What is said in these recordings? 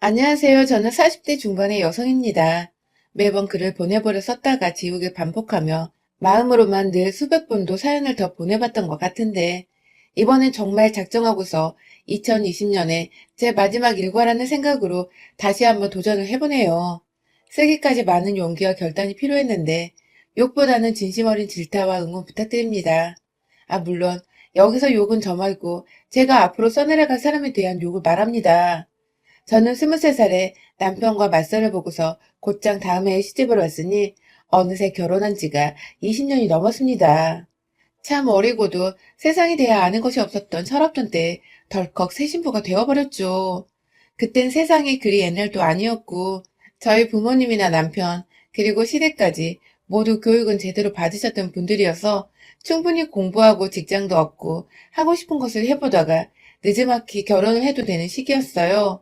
안녕하세요. 저는 40대 중반의 여성입니다. 매번 글을 보내보려 썼다가 지우개 반복하며 마음으로만 늘 수백 번도 사연을 더 보내봤던 것 같은데 이번엔 정말 작정하고서 2020년에 제 마지막 일과라는 생각으로 다시 한번 도전을 해보네요. 쓰기까지 많은 용기와 결단이 필요했는데 욕보다는 진심 어린 질타와 응원 부탁드립니다. 물론 여기서 욕은 저 말고 제가 앞으로 써내려갈 사람에 대한 욕을 말합니다. 저는 23살에 남편과 맞선을 보고서 곧장 다음 해에 시집을 왔으니 어느새 결혼한 지가 20년이 넘었습니다. 참 어리고도 세상에 대해 아는 것이 없었던 철없던 때에 덜컥 새 신부가 되어버렸죠. 그땐 세상이 그리 옛날도 아니었고 저희 부모님이나 남편 그리고 시댁까지 모두 교육은 제대로 받으셨던 분들이어서 충분히 공부하고 직장도 얻고 하고 싶은 것을 해보다가 늦지막히 결혼을 해도 되는 시기였어요.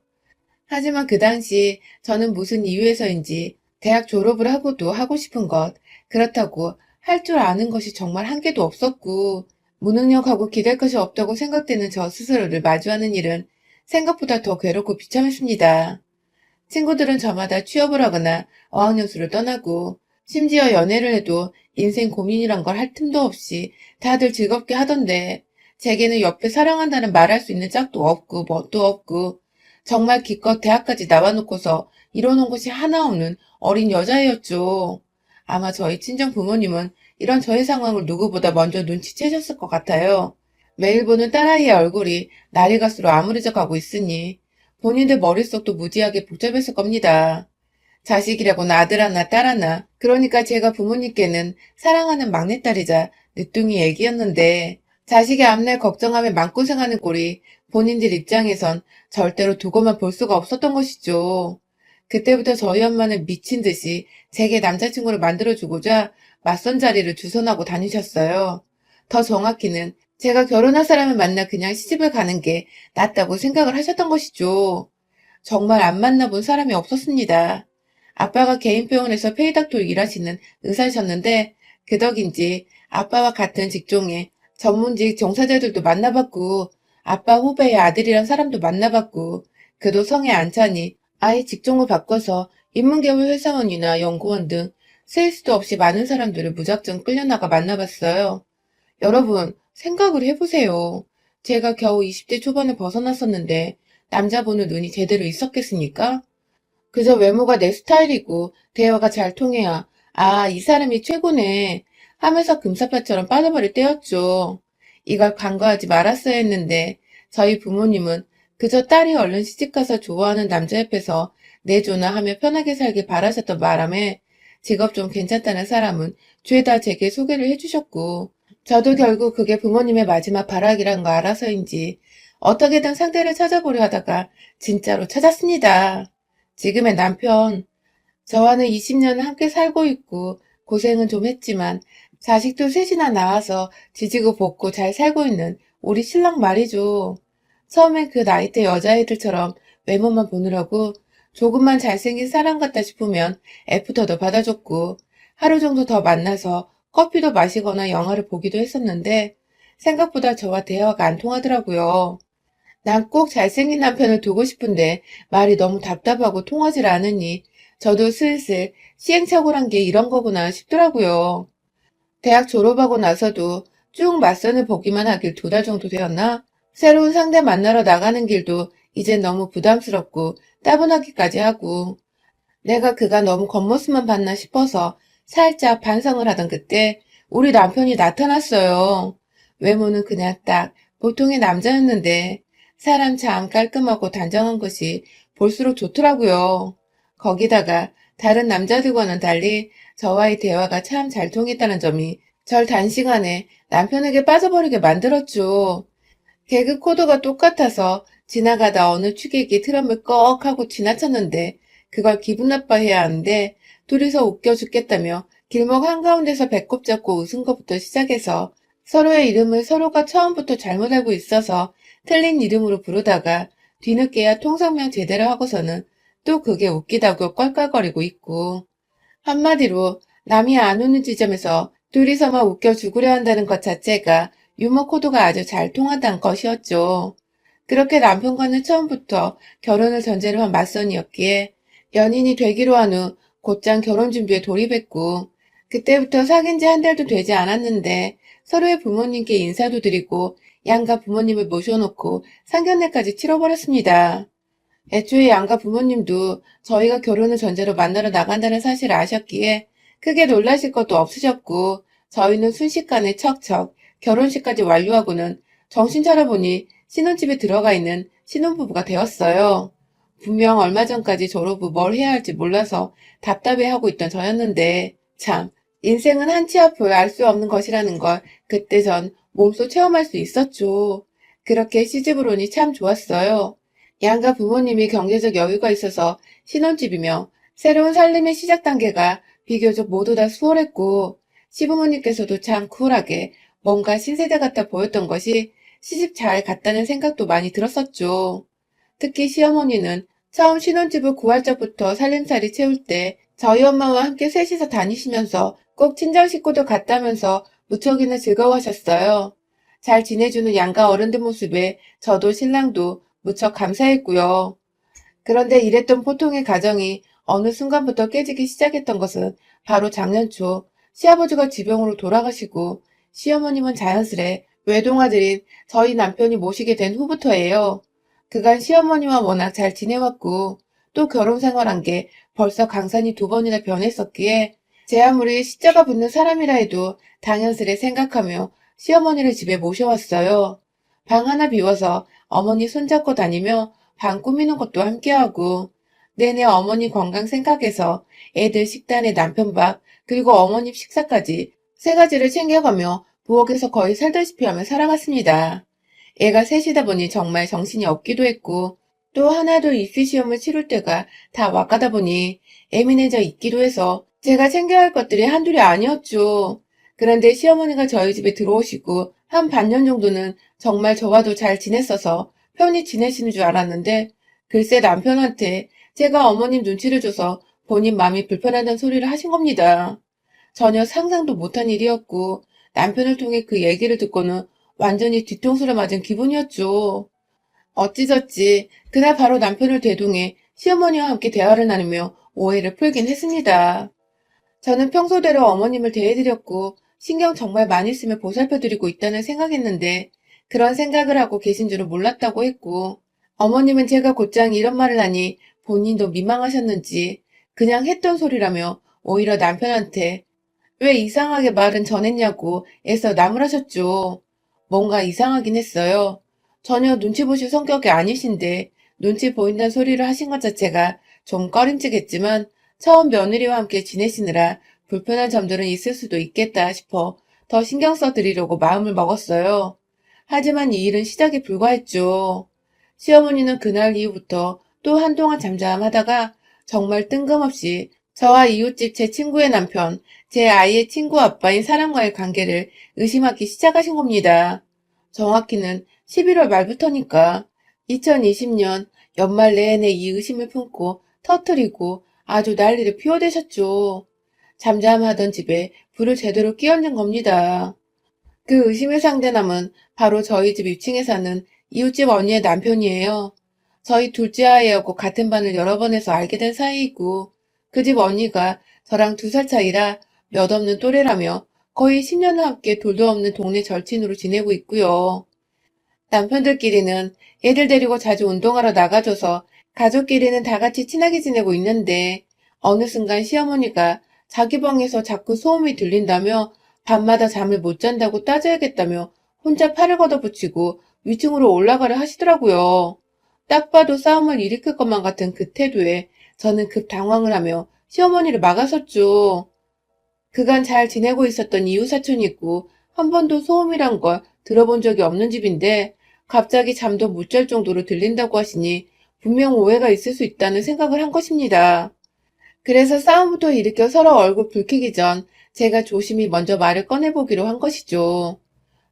하지만 그 당시 저는 무슨 이유에서인지 대학 졸업을 하고도 하고 싶은 것, 그렇다고 할 줄 아는 것이 정말 한 개도 없었고, 무능력하고 기댈 것이 없다고 생각되는 저 스스로를 마주하는 일은 생각보다 더 괴롭고 비참했습니다. 친구들은 저마다 취업을 하거나 어학연수를 떠나고, 심지어 연애를 해도 인생 고민이란 걸 할 틈도 없이 다들 즐겁게 하던데, 제게는 옆에 사랑한다는 말할 수 있는 짝도 없고, 뭣도 없고, 정말 기껏 대학까지 나와놓고서 이뤄놓은 것이 하나 없는 어린 여자애였죠. 아마 저희 친정 부모님은 이런 저의 상황을 누구보다 먼저 눈치채셨을 것 같아요. 매일 보는 딸아이의 얼굴이 날이 갈수록 암울해져 가고 있으니 본인들 머릿속도 무지하게 복잡했을 겁니다. 자식이라고는 아들 하나 딸 하나, 그러니까 제가 부모님께는 사랑하는 막내딸이자 늦둥이 애기였는데 자식의 앞날 걱정하며 마음고생하는 꼴이 본인들 입장에선 절대로 두고만 볼 수가 없었던 것이죠. 그때부터 저희 엄마는 미친 듯이 제게 남자친구를 만들어주고자 맞선 자리를 주선하고 다니셨어요. 더 정확히는 제가 결혼할 사람을 만나 그냥 시집을 가는 게 낫다고 생각을 하셨던 것이죠. 정말 안 만나본 사람이 없었습니다. 아빠가 개인병원에서 페이닥토 일하시는 의사셨는데 그 덕인지 아빠와 같은 직종의 전문직 종사자들도 만나봤고 아빠 후배의 아들이란 사람도 만나봤고 그도 성에 안 차니 아예 직종을 바꿔서 인문계열 회사원이나 연구원 등 세일 수도 없이 많은 사람들을 무작정 끌려나가 만나봤어요. 여러분, 생각을 해보세요. 제가 겨우 20대 초반에 벗어났었는데 남자 보는 눈이 제대로 있었겠습니까? 그저 외모가 내 스타일이고 대화가 잘 통해야 이 사람이 최고네 하면서 금사빠처럼 빠져버릴 때였죠. 이걸 간과하지 말았어야 했는데 저희 부모님은 그저 딸이 얼른 시집가서 좋아하는 남자 옆에서 내조나 하며 편하게 살길 바라셨던 바람에 직업 좀 괜찮다는 사람은 죄다 제게 소개를 해주셨고 저도 결국 그게 부모님의 마지막 바라기란 거 알아서인지 어떻게든 상대를 찾아보려 하다가 진짜로 찾았습니다. 지금의 남편, 저와는 20년을 함께 살고 있고 고생은 좀 했지만 자식도 셋이나 낳아서 지지고 볶고 잘 살고 있는 우리 신랑 말이죠. 처음엔 그 나이대 여자애들처럼 외모만 보느라고 조금만 잘생긴 사람 같다 싶으면 애프터도 받아줬고 하루 정도 더 만나서 커피도 마시거나 영화를 보기도 했었는데 생각보다 저와 대화가 안 통하더라고요. 난 꼭 잘생긴 남편을 두고 싶은데 말이 너무 답답하고 통하질 않으니 저도 슬슬 시행착오란 게 이런 거구나 싶더라고요. 대학 졸업하고 나서도 쭉 맞선을 보기만 하길 2달 정도 되었나? 새로운 상대 만나러 나가는 길도 이제 너무 부담스럽고 따분하기까지 하고 내가 그가 너무 겉모습만 봤나 싶어서 살짝 반성을 하던 그때 우리 남편이 나타났어요. 외모는 그냥 딱 보통의 남자였는데 사람 참 깔끔하고 단정한 것이 볼수록 좋더라고요. 거기다가 다른 남자들과는 달리 저와의 대화가 참 잘 통했다는 점이 절 단시간에 남편에게 빠져버리게 만들었죠. 개그 코드가 똑같아서 지나가다 어느 취객이 트럼을 꺽 하고 지나쳤는데 그걸 기분 나빠해야 하는데 둘이서 웃겨 죽겠다며 길목 한가운데서 배꼽 잡고 웃은 것부터 시작해서 서로의 이름을 서로가 처음부터 잘못 알고 있어서 틀린 이름으로 부르다가 뒤늦게야 통성명 제대로 하고서는 또 그게 웃기다고 껄껄거리고 있고 한마디로 남이 안 오는 지점에서 둘이서만 웃겨 죽으려 한다는 것 자체가 유머 코드가 아주 잘 통한다는 것이었죠. 그렇게 남편과는 처음부터 결혼을 전제로 한 맞선이었기에 연인이 되기로 한 후 곧장 결혼 준비에 돌입했고 그때부터 사귄 지 한 달도 되지 않았는데 서로의 부모님께 인사도 드리고 양가 부모님을 모셔놓고 상견례까지 치러버렸습니다. 애초에 양가 부모님도 저희가 결혼을 전제로 만나러 나간다는 사실을 아셨기에 크게 놀라실 것도 없으셨고 저희는 순식간에 척척 결혼식까지 완료하고는 정신 차려보니 신혼집에 들어가 있는 신혼부부가 되었어요. 분명 얼마 전까지 졸업 후 뭘 해야 할지 몰라서 답답해하고 있던 저였는데 참 인생은 한 치 앞을 알 수 없는 것이라는 걸 그때 전 몸소 체험할 수 있었죠. 그렇게 시집을 오니 참 좋았어요. 양가 부모님이 경제적 여유가 있어서 신혼집이며 새로운 살림의 시작 단계가 비교적 모두 다 수월했고 시부모님께서도 참 쿨하게 뭔가 신세대 같아 보였던 것이 시집 잘 갔다는 생각도 많이 들었었죠. 특히 시어머니는 처음 신혼집을 구할 적부터 살림살이 채울 때 저희 엄마와 함께 셋이서 다니시면서 꼭 친정 식구도 같다면서 무척이나 즐거워하셨어요. 잘 지내주는 양가 어른들 모습에 저도 신랑도 무척 감사했고요. 그런데 이랬던 보통의 가정이 어느 순간부터 깨지기 시작했던 것은 바로 작년 초 시아버지가 지병으로 돌아가시고 시어머님은 자연스레 외동아들인 저희 남편이 모시게 된 후부터예요. 그간 시어머니와 워낙 잘 지내왔고 또 결혼 생활한 게 벌써 강산이 2번이나 변했었기에 제 아무리 시자가 붙는 사람이라 해도 당연스레 생각하며 시어머니를 집에 모셔왔어요. 방 하나 비워서 어머니 손잡고 다니며 방 꾸미는 것도 함께하고 내내 어머니 건강 생각해서 애들 식단에 남편 밥 그리고 어머님 식사까지 3가지를 챙겨가며 부엌에서 거의 살다시피 하며 살아갔습니다. 애가 셋이다 보니 정말 정신이 없기도 했고 또 하나도 입시 시험을 치를 때가 다 와가다 보니 예민해져 있기도 해서 제가 챙겨야 할 것들이 한둘이 아니었죠. 그런데 시어머니가 저희 집에 들어오시고 한 반년 정도는 정말 저와도 잘 지냈어서 편히 지내시는 줄 알았는데 글쎄 남편한테 제가 어머님 눈치를 줘서 본인 마음이 불편하다는 소리를 하신 겁니다. 전혀 상상도 못한 일이었고 남편을 통해 그 얘기를 듣고는 완전히 뒤통수를 맞은 기분이었죠. 어찌저찌 그날 바로 남편을 대동해 시어머니와 함께 대화를 나누며 오해를 풀긴 했습니다. 저는 평소대로 어머님을 대해드렸고 신경 정말 많이 쓰며 보살펴드리고 있다는 생각했는데 그런 생각을 하고 계신 줄은 몰랐다고 했고 어머님은 제가 곧장 이런 말을 하니 본인도 민망하셨는지 그냥 했던 소리라며 오히려 남편한테 왜 이상하게 말은 전했냐고 애써 나무라셨죠. 뭔가 이상하긴 했어요. 전혀 눈치 보실 성격이 아니신데 눈치 보인다는 소리를 하신 것 자체가 좀 꺼림칙했지만 처음 며느리와 함께 지내시느라 불편한 점들은 있을 수도 있겠다 싶어 더 신경 써드리려고 마음을 먹었어요. 하지만 이 일은 시작에 불과했죠. 시어머니는 그날 이후부터 또 한동안 잠잠하다가 정말 뜬금없이 저와 이웃집 제 친구의 남편, 제 아이의 친구 아빠인 사람과의 관계를 의심하기 시작하신 겁니다. 정확히는 11월 말부터니까 2020년 연말 내내 이 의심을 품고 터뜨리고 아주 난리를 피워대셨죠. 잠잠하던 집에 불을 제대로 끼얹은 겁니다. 그 의심의 상대남은 바로 저희 집 2층에 사는 이웃집 언니의 남편이에요. 저희 둘째 아이하고 같은 반을 여러 번 해서 알게 된 사이이고 그 집 언니가 저랑 2살 차이라 몇 없는 또래라며 거의 10년을 함께 돌도 없는 동네 절친으로 지내고 있고요. 남편들끼리는 애들 데리고 자주 운동하러 나가줘서 가족끼리는 다 같이 친하게 지내고 있는데 어느 순간 시어머니가 자기 방에서 자꾸 소음이 들린다며 밤마다 잠을 못 잔다고 따져야겠다며 혼자 팔을 걷어붙이고 위층으로 올라가려 하시더라고요. 딱 봐도 싸움을 일으킬 것만 같은 그 태도에 저는 급 당황을 하며 시어머니를 막아섰죠. 그간 잘 지내고 있었던 이웃 사촌이 있고 한 번도 소음이란 걸 들어본 적이 없는 집인데 갑자기 잠도 못 잘 정도로 들린다고 하시니 분명 오해가 있을 수 있다는 생각을 한 것입니다. 그래서 싸움부터 일으켜 서로 얼굴 붉히기 전 제가 조심히 먼저 말을 꺼내보기로 한 것이죠.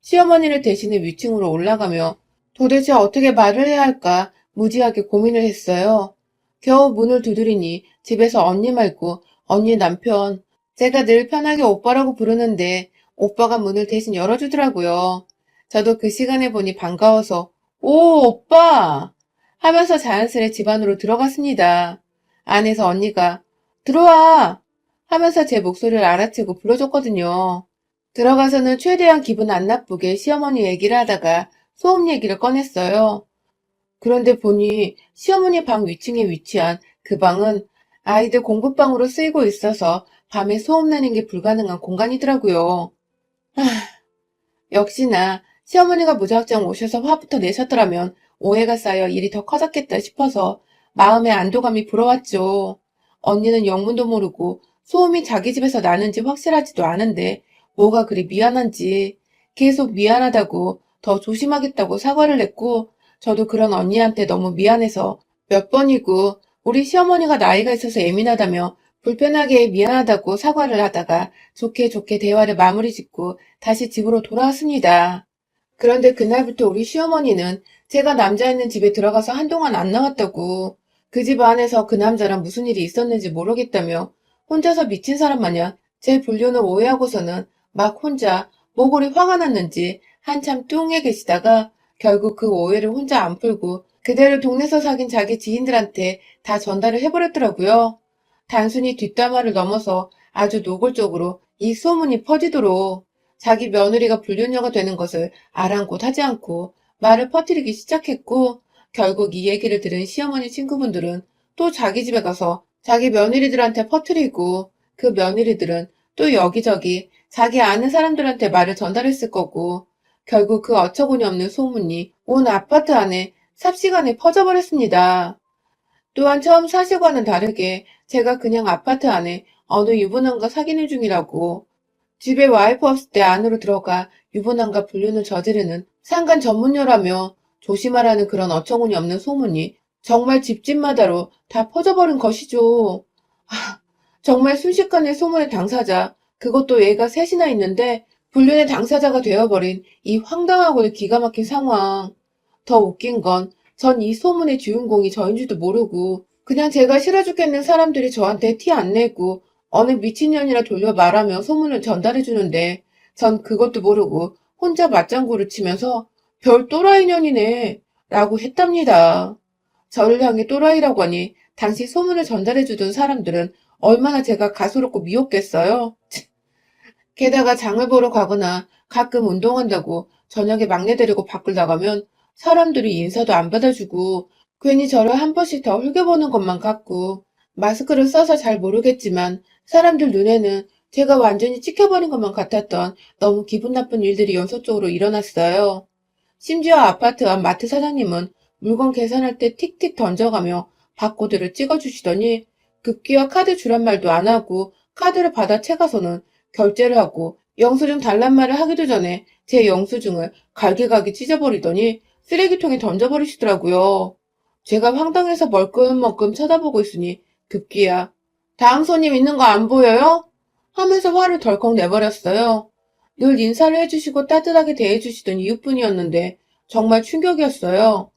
시어머니를 대신해 위층으로 올라가며 도대체 어떻게 말을 해야 할까 무지하게 고민을 했어요. 겨우 문을 두드리니 집에서 언니 말고 언니 남편, 제가 늘 편하게 오빠라고 부르는데 오빠가 문을 대신 열어주더라고요. 저도 그 시간에 보니 반가워서 오, 오빠! 하면서 자연스레 집 안으로 들어갔습니다. 안에서 언니가 들어와! 하면서 제 목소리를 알아채고 불러줬거든요. 들어가서는 최대한 기분 안 나쁘게 시어머니 얘기를 하다가 소음 얘기를 꺼냈어요. 그런데 보니 시어머니 방 위층에 위치한 그 방은 아이들 공부방으로 쓰이고 있어서 밤에 소음 내는 게 불가능한 공간이더라고요. 역시나 시어머니가 무작정 오셔서 화부터 내셨더라면 오해가 쌓여 일이 더 커졌겠다 싶어서 마음의 안도감이 불어왔죠. 언니는 영문도 모르고 소음이 자기 집에서 나는지 확실하지도 않은데 뭐가 그리 미안한지 계속 미안하다고 더 조심하겠다고 사과를 했고 저도 그런 언니한테 너무 미안해서 몇 번이고 우리 시어머니가 나이가 있어서 예민하다며 불편하게 미안하다고 사과를 하다가 좋게 좋게 대화를 마무리 짓고 다시 집으로 돌아왔습니다. 그런데 그날부터 우리 시어머니는 제가 남자 있는 집에 들어가서 한동안 안 나왔다고 그 집 안에서 그 남자랑 무슨 일이 있었는지 모르겠다며 혼자서 미친 사람 마냥 제 불륜을 오해하고서는 막 혼자 모골이 화가 났는지 한참 뚱해 계시다가 결국 그 오해를 혼자 안 풀고 그대로 동네에서 사귄 자기 지인들한테 다 전달을 해버렸더라고요. 단순히 뒷담화를 넘어서 아주 노골적으로 이 소문이 퍼지도록 자기 며느리가 불륜녀가 되는 것을 아랑곳하지 않고 말을 퍼뜨리기 시작했고 결국 이 얘기를 들은 시어머니 친구분들은 또 자기 집에 가서 자기 며느리들한테 퍼뜨리고 그 며느리들은 또 여기저기 자기 아는 사람들한테 말을 전달했을 거고 결국 그 어처구니 없는 소문이 온 아파트 안에 삽시간에 퍼져버렸습니다. 또한 처음 사실과는 다르게 제가 그냥 아파트 안에 어느 유부남과 사귀는 중이라고 집에 와이프 없을 때 안으로 들어가 유부남과 불륜을 저지르는 상간 전문녀라며 조심하라는 그런 어처구니 없는 소문이 정말 집집마다로 다 퍼져버린 것이죠. 정말 순식간에 소문의 당사자, 그것도 애가 셋이나 있는데 불륜의 당사자가 되어버린 이 황당하고 기가 막힌 상황. 더 웃긴 건 전 이 소문의 주인공이 저인 줄도 모르고 그냥 제가 싫어 죽겠는 사람들이 저한테 티 안 내고 어느 미친년이라 돌려 말하며 소문을 전달해 주는데 전 그것도 모르고 혼자 맞장구를 치면서 별 또라이년이네 라고 했답니다. 저를 향해 또라이라고 하니 당시 소문을 전달해 주던 사람들은 얼마나 제가 가소롭고 미웠겠어요. 게다가 장을 보러 가거나 가끔 운동한다고 저녁에 막내 데리고 밖을 나가면 사람들이 인사도 안 받아주고 괜히 저를 한 번씩 더 흘겨보는 것만 같고 마스크를 써서 잘 모르겠지만 사람들 눈에는 제가 완전히 찍혀버린 것만 같았던 너무 기분 나쁜 일들이 연속적으로 일어났어요. 심지어 아파트 앞 마트 사장님은 물건 계산할 때 틱틱 던져가며 바코드를 찍어주시더니 급기야 카드 주란 말도 안 하고 카드를 받아 채가서는 결제를 하고 영수증 달란 말을 하기도 전에 제 영수증을 갈기갈기 찢어버리더니 쓰레기통에 던져버리시더라고요. 제가 황당해서 멀끔멀끔 쳐다보고 있으니 급기야 다음 손님 있는 거 안 보여요? 하면서 화를 덜컥 내버렸어요. 늘 인사를 해주시고 따뜻하게 대해주시던 이웃분이었는데 정말 충격이었어요.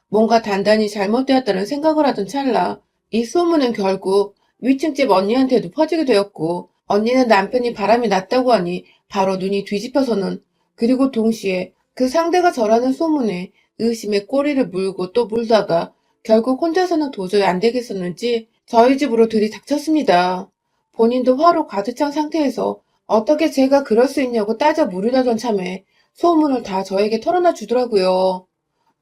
뭔가 단단히 잘못되었다는 생각을 하던 찰나 이 소문은 결국 위층집 언니한테도 퍼지게 되었고 언니는 남편이 바람이 났다고 하니 바로 눈이 뒤집혀서는 그리고 동시에 그 상대가 저라는 소문에 의심의 꼬리를 물고 또 물다가 결국 혼자서는 도저히 안 되겠었는지 저희 집으로 들이닥쳤습니다. 본인도 화로 가득 찬 상태에서 어떻게 제가 그럴 수 있냐고 따져 물으려던 참에 소문을 다 저에게 털어놔 주더라고요.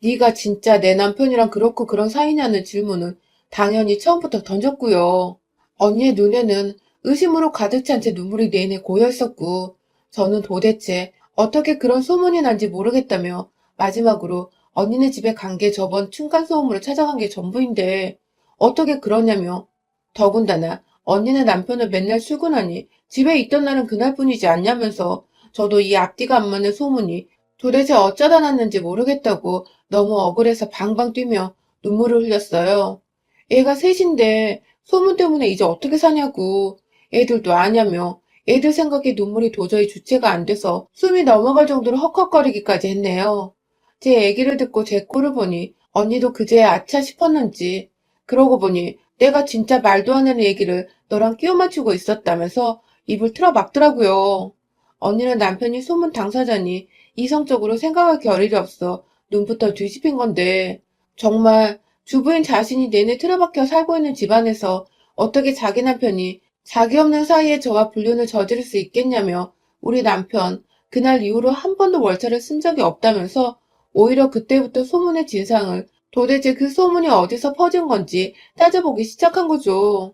네가 진짜 내 남편이랑 그렇고 그런 사이냐는 질문은 당연히 처음부터 던졌고요. 언니의 눈에는 의심으로 가득 찬 채 눈물이 내내 고여 있었고 저는 도대체 어떻게 그런 소문이 난지 모르겠다며 마지막으로 언니네 집에 간 게 저번 층간소음으로 찾아간 게 전부인데 어떻게 그러냐며 더군다나 언니네 남편은 맨날 출근하니 집에 있던 날은 그날뿐이지 않냐면서 저도 이 앞뒤가 안 맞는 소문이 도대체 어쩌다 났는지 모르겠다고 너무 억울해서 방방 뛰며 눈물을 흘렸어요. 애가 셋인데 소문 때문에 이제 어떻게 사냐고 애들도 아냐며 애들 생각에 눈물이 도저히 주체가 안 돼서 숨이 넘어갈 정도로 헉헉거리기까지 했네요. 제 얘기를 듣고 제 꼴을 보니 언니도 그제야 아차 싶었는지 그러고 보니 내가 진짜 말도 안 되는 얘기를 너랑 끼워 맞추고 있었다면서 입을 틀어 막더라고요. 언니는 남편이 소문 당사자니 이성적으로 생각할 겨를이 없어 눈부터 뒤집힌 건데 정말 주부인 자신이 내내 틀어박혀 살고 있는 집안에서 어떻게 자기 남편이 자기 없는 사이에 저와 불륜을 저지를 수 있겠냐며 우리 남편 그날 이후로 한 번도 월차를 쓴 적이 없다면서 오히려 그때부터 소문의 진상을 도대체 그 소문이 어디서 퍼진 건지 따져보기 시작한 거죠.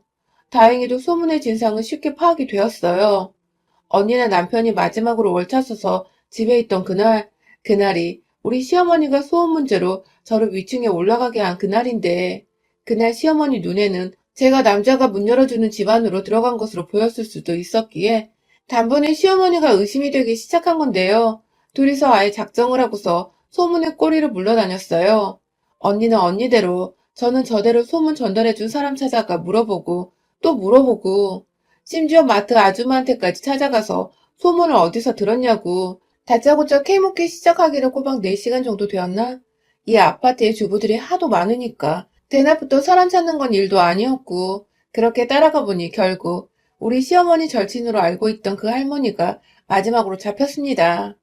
다행히도 소문의 진상은 쉽게 파악이 되었어요. 언니네 남편이 마지막으로 월차 써서 집에 있던 그날이 우리 시어머니가 소음 문제로 저를 위층에 올라가게 한 그날인데, 그날 시어머니 눈에는 제가 남자가 문 열어주는 집 안으로 들어간 것으로 보였을 수도 있었기에, 단번에 시어머니가 의심이 되기 시작한 건데요. 둘이서 아예 작정을 하고서 소문의 꼬리를 물러다녔어요. 언니는 언니대로, 저는 저대로 소문 전달해준 사람 찾아가 물어보고, 또 물어보고, 심지어 마트 아줌마한테까지 찾아가서 소문을 어디서 들었냐고 다짜고짜 캐묻기 시작하기를 꼬박 4시간 정도 되었나? 이 아파트에 주부들이 하도 많으니까 대낮부터 사람 찾는 건 일도 아니었고 그렇게 따라가 보니 결국 우리 시어머니 절친으로 알고 있던 그 할머니가 마지막으로 잡혔습니다.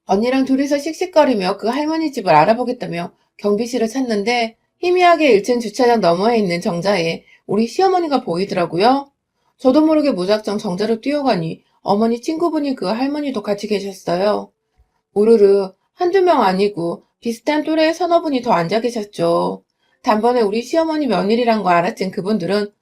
언니랑 둘이서 씩씩거리며 그 할머니 집을 알아보겠다며 경비실을 찾는데 희미하게 1층 주차장 너머에 있는 정자에 우리 시어머니가 보이더라고요. 저도 모르게 무작정 정자로 뛰어가니 어머니 친구분이 그 할머니도 같이 계셨어요. 우르르 한두 명 아니고 비슷한 또래의 서너 분이 더 앉아 계셨죠. 단번에 우리 시어머니 며느리란 거 알아챈 그분들은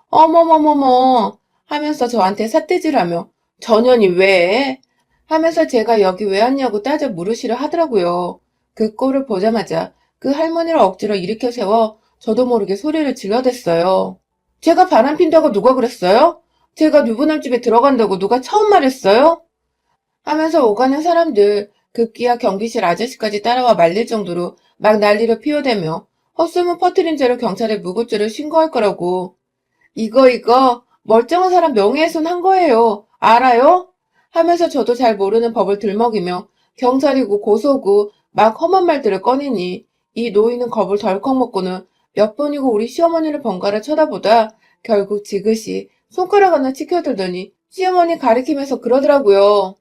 어머머머머 하면서 저한테 삿대질하며 전현이 왜? 하면서 제가 여기 왜 왔냐고 따져 물으시려 하더라고요. 그 꼴을 보자마자 그 할머니를 억지로 일으켜 세워 저도 모르게 소리를 질러댔어요. 제가 바람핀다고 누가 그랬어요? 제가 누구남 집에 들어간다고 누가 처음 말했어요? 하면서 오가는 사람들 급기야 경비실 아저씨까지 따라와 말릴 정도로 막 난리를 피워대며 헛소문 퍼뜨린 죄로 경찰에 무고죄를 신고할 거라고. 이거 멀쩡한 사람 명예훼손 한 거예요. 알아요? 하면서 저도 잘 모르는 법을 들먹이며 경찰이고 고소고 막 험한 말들을 꺼내니 이 노인은 겁을 덜컥 먹고는 몇 번이고 우리 시어머니를 번갈아 쳐다보다 결국 지그시 손가락 하나 치켜들더니 시어머니 가리키면서 그러더라고요.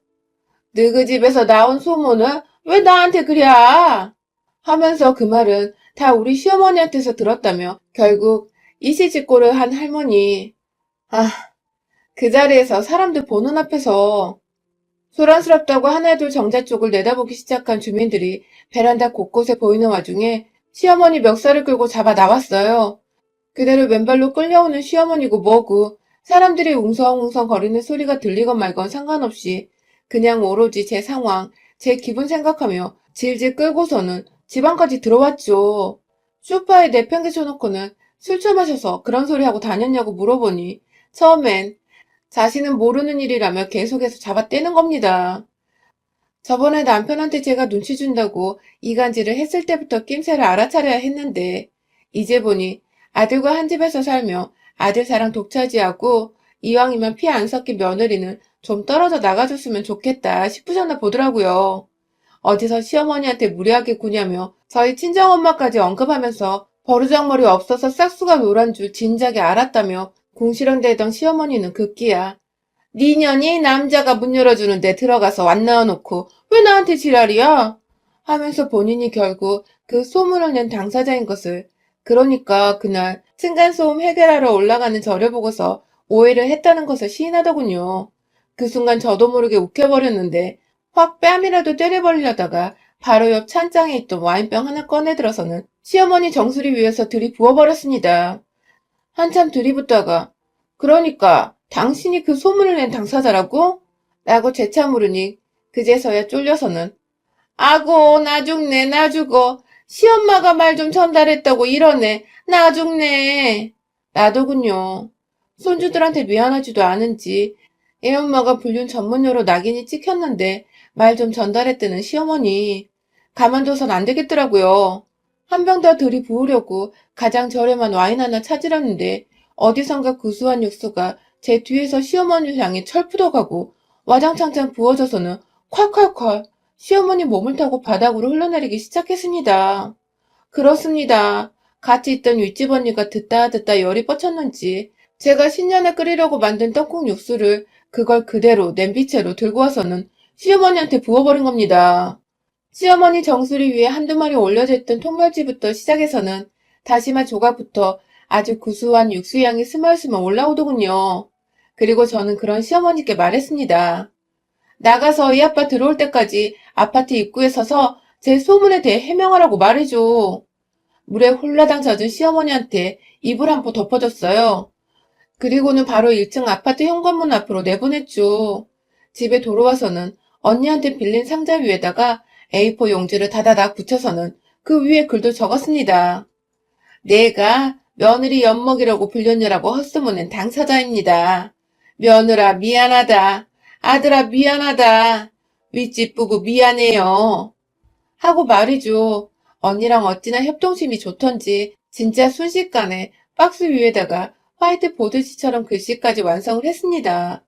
너희 집에서 나온 소문은 왜 나한테 그래? 하면서 그 말은 다 우리 시어머니한테서 들었다며 결국 이시직고를 한 할머니. 아, 그 자리에서 사람들 보는 앞에서 소란스럽다고 하나둘 정자 쪽을 내다보기 시작한 주민들이 베란다 곳곳에 보이는 와중에 시어머니 멱살을 끌고 잡아 나왔어요. 그대로 맨발로 끌려오는 시어머니고 뭐고 사람들이 웅성웅성 거리는 소리가 들리건 말건 상관없이 그냥 오로지 제 상황, 제 기분 생각하며 질질 끌고서는 집 안까지 들어왔죠. 소파에 내팽개쳐놓고는 술 처마셔서 그런 소리 하고 다녔냐고 물어보니 처음엔 자신은 모르는 일이라며 계속해서 잡아떼는 겁니다. 저번에 남편한테 제가 눈치 준다고 이간질을 했을 때부터 낌새를 알아차려야 했는데 이제 보니 아들과 한 집에서 살며 아들 사랑 독차지하고 이왕이면 피 안 섞인 며느리는 좀 떨어져 나가줬으면 좋겠다 싶으셨나 보더라고요. 어디서 시어머니한테 무리하게 구냐며 저희 친정엄마까지 언급하면서 버르장머리 없어서 싹수가 노란 줄 진작에 알았다며 궁시렁대던 시어머니는 급기야 네 년이 남자가 문 열어주는데 들어가서 안 나와놓고 왜 나한테 지랄이야? 하면서 본인이 결국 그 소문을 낸 당사자인 것을 그러니까 그날 층간소음 해결하러 올라가는 저를 보고서 오해를 했다는 것을 시인하더군요. 그 순간 저도 모르게 욱해버렸는데 확 뺨이라도 때려버리려다가 바로 옆 찬장에 있던 와인병 하나 꺼내들어서는 시어머니 정수리 위에서 들이부어버렸습니다. 한참 들이붓다가 그러니까 당신이 그 소문을 낸 당사자라고? 라고 재차 물으니 그제서야 쫄려서는 아고 나 죽네 나 죽어 시엄마가 말 좀 전달했다고 이러네 나 죽네 나더군요. 손주들한테 미안하지도 않은지 애엄마가 불륜 전문녀로 낙인이 찍혔는데 말 좀 전달했다는 시어머니 가만둬선 안 되겠더라고요. 한 병 더 들이부으려고 가장 저렴한 와인 하나 찾으려는데 어디선가 구수한 육수가 제 뒤에서 시어머니를 향해 철푸덕하고 와장창창 부어져서는 콸콸콸 시어머니 몸을 타고 바닥으로 흘러내리기 시작했습니다. 그렇습니다. 같이 있던 윗집 언니가 듣다 열이 뻗쳤는지 제가 신년에 끓이려고 만든 떡국 육수를 그걸 그대로 냄비채로 들고 와서는 시어머니한테 부어버린 겁니다. 시어머니 정수리 위에 한두 마리 올려져 있던 통멸치부터 시작해서는 다시마 조각부터 아주 구수한 육수향이 스멀스멀 올라오더군요. 그리고 저는 그런 시어머니께 말했습니다. 나가서 이 아빠 들어올 때까지 아파트 입구에 서서 제 소문에 대해 해명하라고 말해줘. 물에 홀라당 젖은 시어머니한테 이불 한 포 덮어줬어요. 그리고는 바로 1층 아파트 현관문 앞으로 내보냈죠. 집에 돌아와서는 언니한테 빌린 상자 위에다가 A4 용지를 다다닥 붙여서는 그 위에 글도 적었습니다. 내가 며느리 엿먹이라고 불렸냐라고 헛소문낸 당사자입니다. 며느라 미안하다. 아들아 미안하다. 윗집 부부 미안해요. 하고 말이죠. 언니랑 어찌나 협동심이 좋던지 진짜 순식간에 박스 위에다가 화이트 보드지처럼 글씨까지 완성을 했습니다.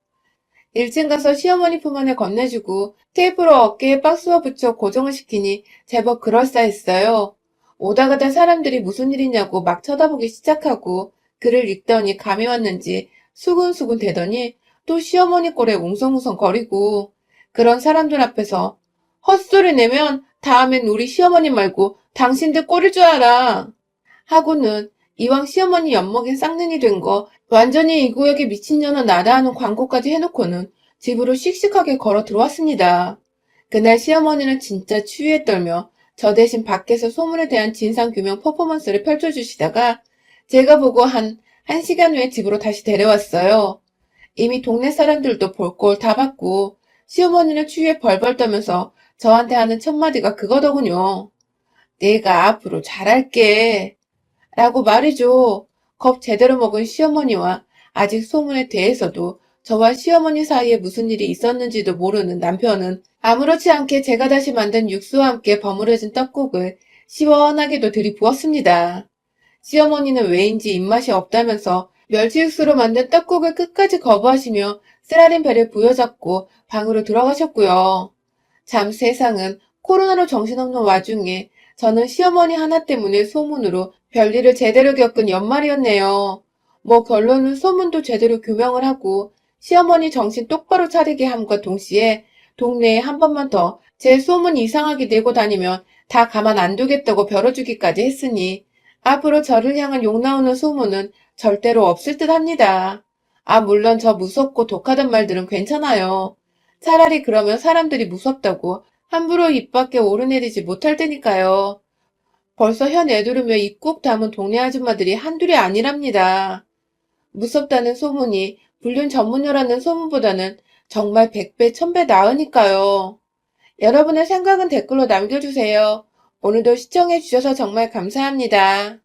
1층 가서 시어머니 품 안에 건네주고 테이프로 어깨에 박스와 붙여 고정을 시키니 제법 그럴싸했어요. 오다 가다 사람들이 무슨 일이냐고 막 쳐다보기 시작하고 글을 읽더니 감이 왔는지 수근수근 대더니 또 시어머니 꼴에 웅성웅성 거리고 그런 사람들 앞에서 헛소리 내면 다음엔 우리 시어머니 말고 당신들 꼴일 줄 알아. 하고는 이왕 시어머니 엿먹인 쌍년이 된 거 완전히 이 구역에 미친년은 나다 하는 광고까지 해놓고는 집으로 씩씩하게 걸어 들어왔습니다. 그날 시어머니는 진짜 추위에 떨며 저 대신 밖에서 소문에 대한 진상규명 퍼포먼스를 펼쳐주시다가 제가 보고 한 시간 후에 집으로 다시 데려왔어요. 이미 동네 사람들도 볼 꼴 다 봤고 시어머니는 추위에 벌벌 떠면서 저한테 하는 첫마디가 그거더군요. 내가 앞으로 잘할게. 라고 말이죠. 겁 제대로 먹은 시어머니와 아직 소문에 대해서도 저와 시어머니 사이에 무슨 일이 있었는지도 모르는 남편은 아무렇지 않게 제가 다시 만든 육수와 함께 버무려진 떡국을 시원하게도 들이부었습니다. 시어머니는 왜인지 입맛이 없다면서 멸치 육수로 만든 떡국을 끝까지 거부하시며 쓰라린 배를 부여잡고 방으로 들어가셨고요. 참 세상은 코로나로 정신없는 와중에 저는 시어머니 하나 때문에 소문으로 별일을 제대로 겪은 연말이었네요. 뭐 결론은 소문도 제대로 규명을 하고 시어머니 정신 똑바로 차리게 함과 동시에 동네에 한 번만 더 제 소문 이상하게 내고 다니면 다 가만 안 두겠다고 벼러주기까지 했으니 앞으로 저를 향한 욕 나오는 소문은 절대로 없을 듯 합니다. 아, 물론 저 무섭고 독하단 말들은 괜찮아요. 차라리 그러면 사람들이 무섭다고 함부로 입 밖에 오르내리지 못할 테니까요. 벌써 혀 내두르며 입 꾹 다문 동네 아줌마들이 한둘이 아니랍니다. 무섭다는 소문이 불륜 전문녀라는 소문보다는 정말 100배, 1000배 나으니까요. 여러분의 생각은 댓글로 남겨주세요. 오늘도 시청해주셔서 정말 감사합니다.